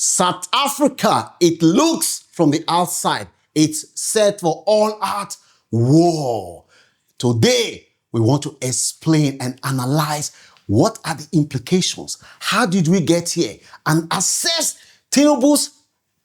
South Africa, it looks from the outside, it's set for all-out war. Today, we want to explain and analyze what are the implications, how did we get here, and assess Tinubu's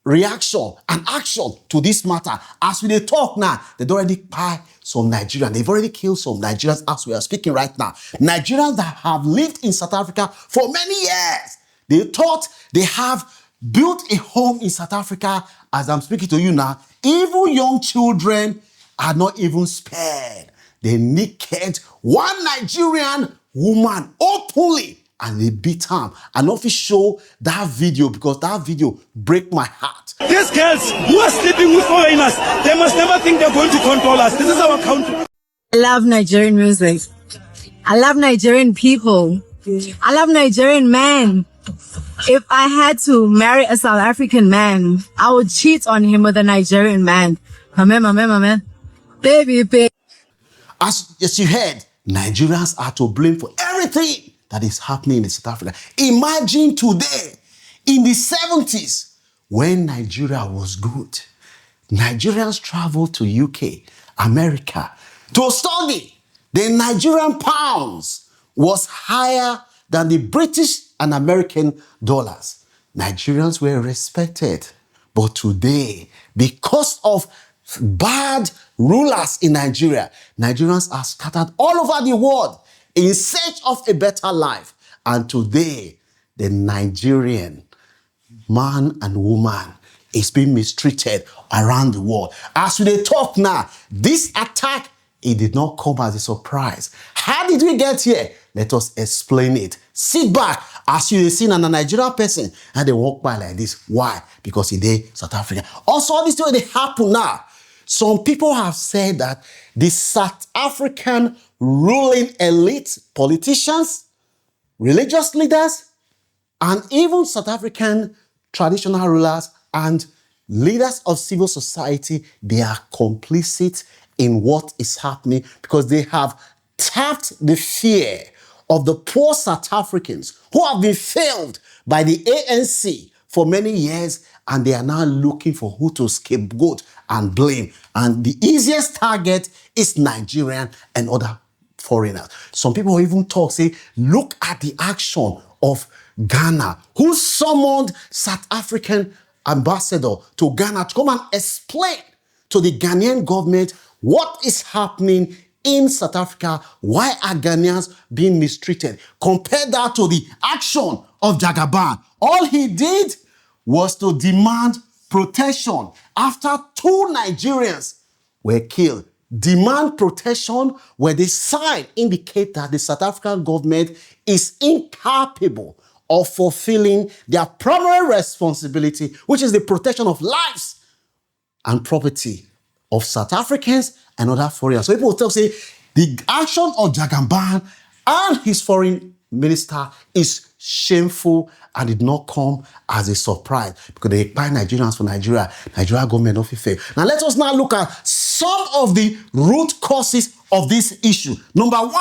reaction and action to this matter. As we talk now, they've already killed some Nigerians. They've already killed some Nigerians as we are speaking right now. Nigerians that have lived in South Africa for many years. They thought they have built a home in South Africa. As I'm speaking to you now, even young children are not even spared. They naked one Nigerian woman openly and they beat her. And not to show that video because that video break my heart. These girls who are sleeping with foreigners, they must never think they're going to control us. This is our country. I love Nigerian music. I love Nigerian people. I love Nigerian men. If I had to marry a South African man, I would cheat on him with a Nigerian man. My man. Baby. As you heard, Nigerians are to blame for everything that is happening in South Africa. Imagine today, in the 70s, when Nigeria was good, Nigerians traveled to UK, America, to study. The Nigerian pounds was higher than the British and American dollars. Nigerians were respected. But today, because of bad rulers in Nigeria, Nigerians are scattered all over the world in search of a better life. And today, the Nigerian man and woman is being mistreated around the world. As we talk now, this attack, it did not come as a surprise. How did we get here? Let us explain it. Sit back as you see a Nigerian person and they walk by like this. Why? Because he did South Africa. Also, all this thing they happen now. Some people have said that the South African ruling elite, politicians, religious leaders, and even South African traditional rulers and leaders of civil society, they are complicit in what is happening because they have tapped the fear of the poor South Africans who have been failed by the ANC for many years, and they are now looking for who to scapegoat and blame. And the easiest target is Nigerian and other foreigners. Some people even talk, say, look at the action of Ghana, who summoned South African ambassador to Ghana to come and explain to the Ghanaian government what is happening in South Africa. Why are Ghanaians being mistreated? Compare that to the action of Jagaban. All he did was to demand protection after 2 Nigerians were killed. Demand protection where the sign indicate that the South African government is incapable of fulfilling their primary responsibility, which is the protection of lives and property of South Africans and other foreigners. So people will say the action of Jagaban and his foreign minister is shameful and did not come as a surprise because they buy Nigerians for Nigeria. Nigeria government of fail. Now let us now look at some of the root causes of this issue. Number 1,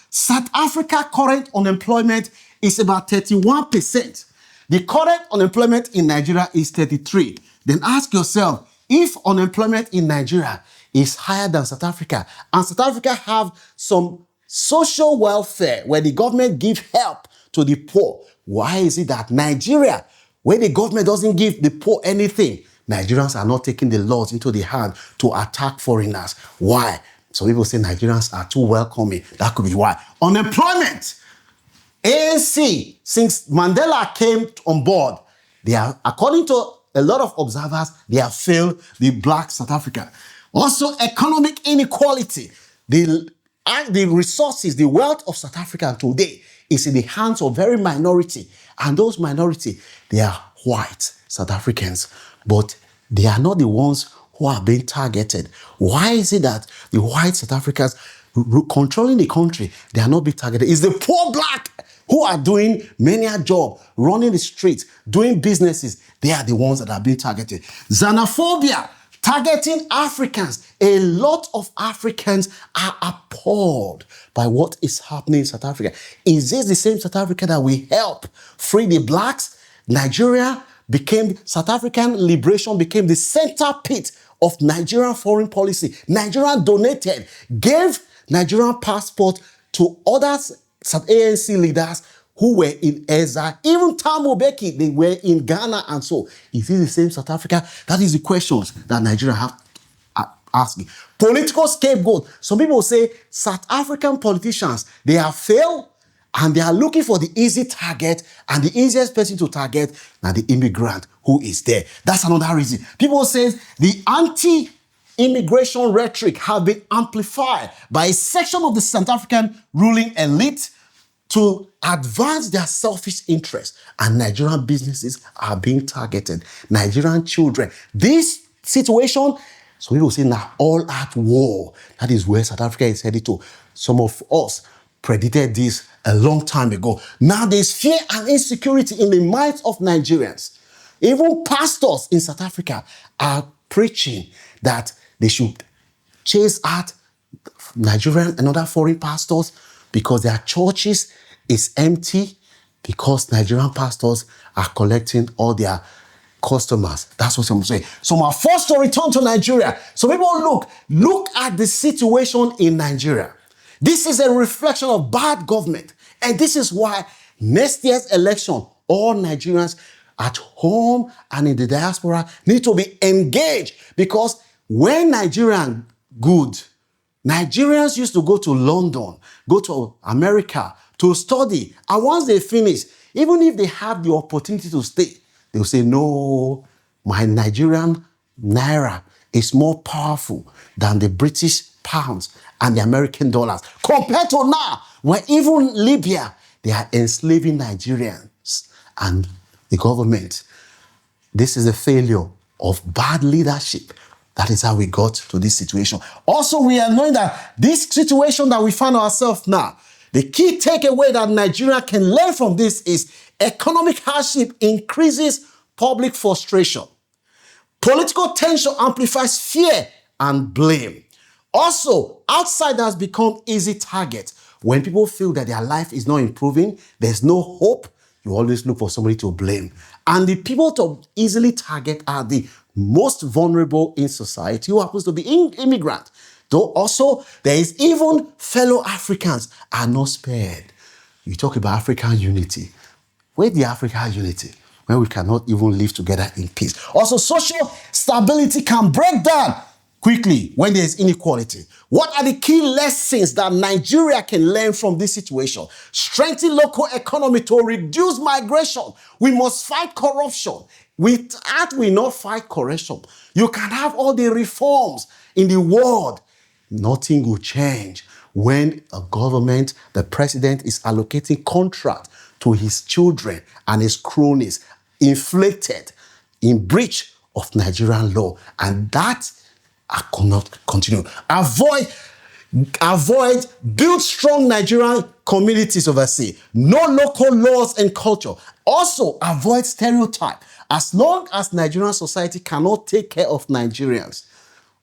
South Africa current unemployment is about 31%. The current unemployment in Nigeria is 33%. Then ask yourself, if unemployment in Nigeria is higher than South Africa, and South Africa have some social welfare where the government give help to the poor, why is it that Nigeria, where the government doesn't give the poor anything, Nigerians are not taking the laws into the hand to attack foreigners? Why? Some people say Nigerians are too welcoming. That could be why. Unemployment. ANC, since Mandela came on board, they are, according to a lot of observers, they have failed the black South Africa. Also, economic inequality. The resources, the wealth of South Africa today is in the hands of very minority. And those minority, they are white South Africans. But they are not the ones who are being targeted. Why is it that the white South Africans controlling the country, they are not being targeted? It's the poor black who are doing many a job, running the streets, doing businesses. They are the ones that are being targeted. Xenophobia, targeting Africans. A lot of Africans are appalled by what is happening in South Africa. Is this the same South Africa that we help free the blacks? Nigeria South African liberation became the centerpiece of Nigerian foreign policy. Nigeria donated, gave Nigerian passport to others, some ANC leaders who were in exile. Even Thabo Mbeki, they were in Ghana and so. Is it the same South Africa? That is the questions that Nigeria have asking. Political scapegoat. Some people say South African politicians, they have failed and they are looking for the easy target, and the easiest person to target now the immigrant who is there. That's another reason. People say the anti-immigration rhetoric have been amplified by a section of the South African ruling elite to advance their selfish interests, and Nigerian businesses are being targeted. Nigerian children. This situation, so people say now all out war. That is where South Africa is headed to. Some of us predicted this a long time ago. Now there's fear and insecurity in the minds of Nigerians. Even pastors in South Africa are preaching that they should chase out Nigerian and other foreign pastors because their churches is empty, because Nigerian pastors are collecting all their customers. That's what I'm saying. So my forced to return to Nigeria. So people look at the situation in Nigeria. This is a reflection of bad government. And this is why next year's election, all Nigerians at home and in the diaspora need to be engaged, because when Nigerians good, Nigerians used to go to London, go to America to study. And once they finish, even if they have the opportunity to stay, they'll say, no, my Nigerian naira is more powerful than the British pounds and the American dollars. Compared to now, where even Libya, they are enslaving Nigerians and the government. This is a failure of bad leadership. That is how we got to this situation. Also, we are knowing that this situation that we find ourselves now, the key takeaway that Nigeria can learn from this is economic hardship increases public frustration. Political tension amplifies fear and blame. Also, outsiders become easy targets. When people feel that their life is not improving, there's no hope, you always look for somebody to blame. And the people to easily target are the most vulnerable in society, who happens to be immigrant. Though also, there is even fellow Africans are not spared. You talk about African unity. Where's the African unity when we cannot even live together in peace? Also, social stability can break down quickly when there is inequality. What are the key lessons that Nigeria can learn from this situation? Strengthen local economy to reduce migration. We must fight corruption. Without we not fight corruption, you can have all the reforms in the world. Nothing will change when a government, the president is allocating contract to his children and his cronies, inflated in breach of Nigerian law. And that I cannot continue. Build strong Nigerian communities overseas. Know local laws and culture. Also, avoid stereotype. As long as Nigerian society cannot take care of Nigerians,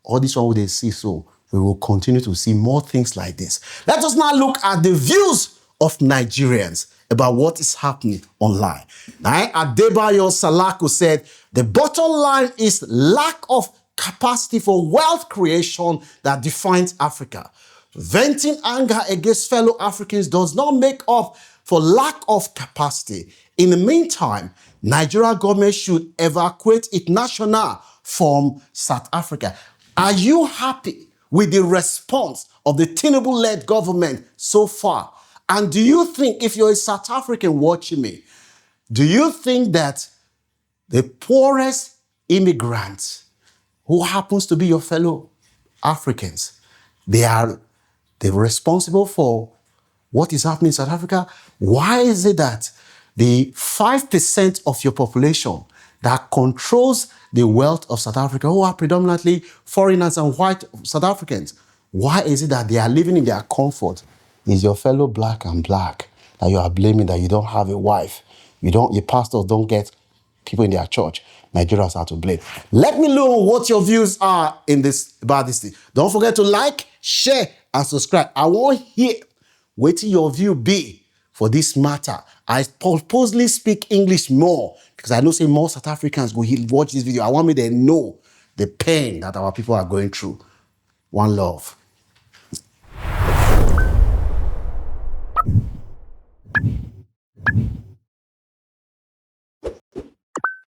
all this one they see, so we will continue to see more things like this. Let us now look at the views of Nigerians about what is happening online. Now, Adebayo Salako said, the bottom line is lack of capacity for wealth creation that defines Africa. Venting anger against fellow Africans does not make up for lack of capacity. In the meantime, Nigeria government should evacuate its national from South Africa. Are you happy with the response of the Tinubu-led government so far? And do you think, if you're a South African watching me, do you think that the poorest immigrants who happens to be your fellow Africans, they're responsible for what is happening in South Africa? Why is it that the 5% of your population that controls the wealth of South Africa, who are predominantly foreigners and white South Africans, why is it that they are living in their comfort? Is your fellow black and black that you are blaming that you don't have a wife, your pastors don't get people in their church? Nigerians are to blame. Let me know what your views are about this thing. Don't forget to like, share, and subscribe. I want to hear what your view be for this matter. I purposely speak English more because Because I know say more South Africans go watch this video. I want me to know the pain that our people are going through. One love.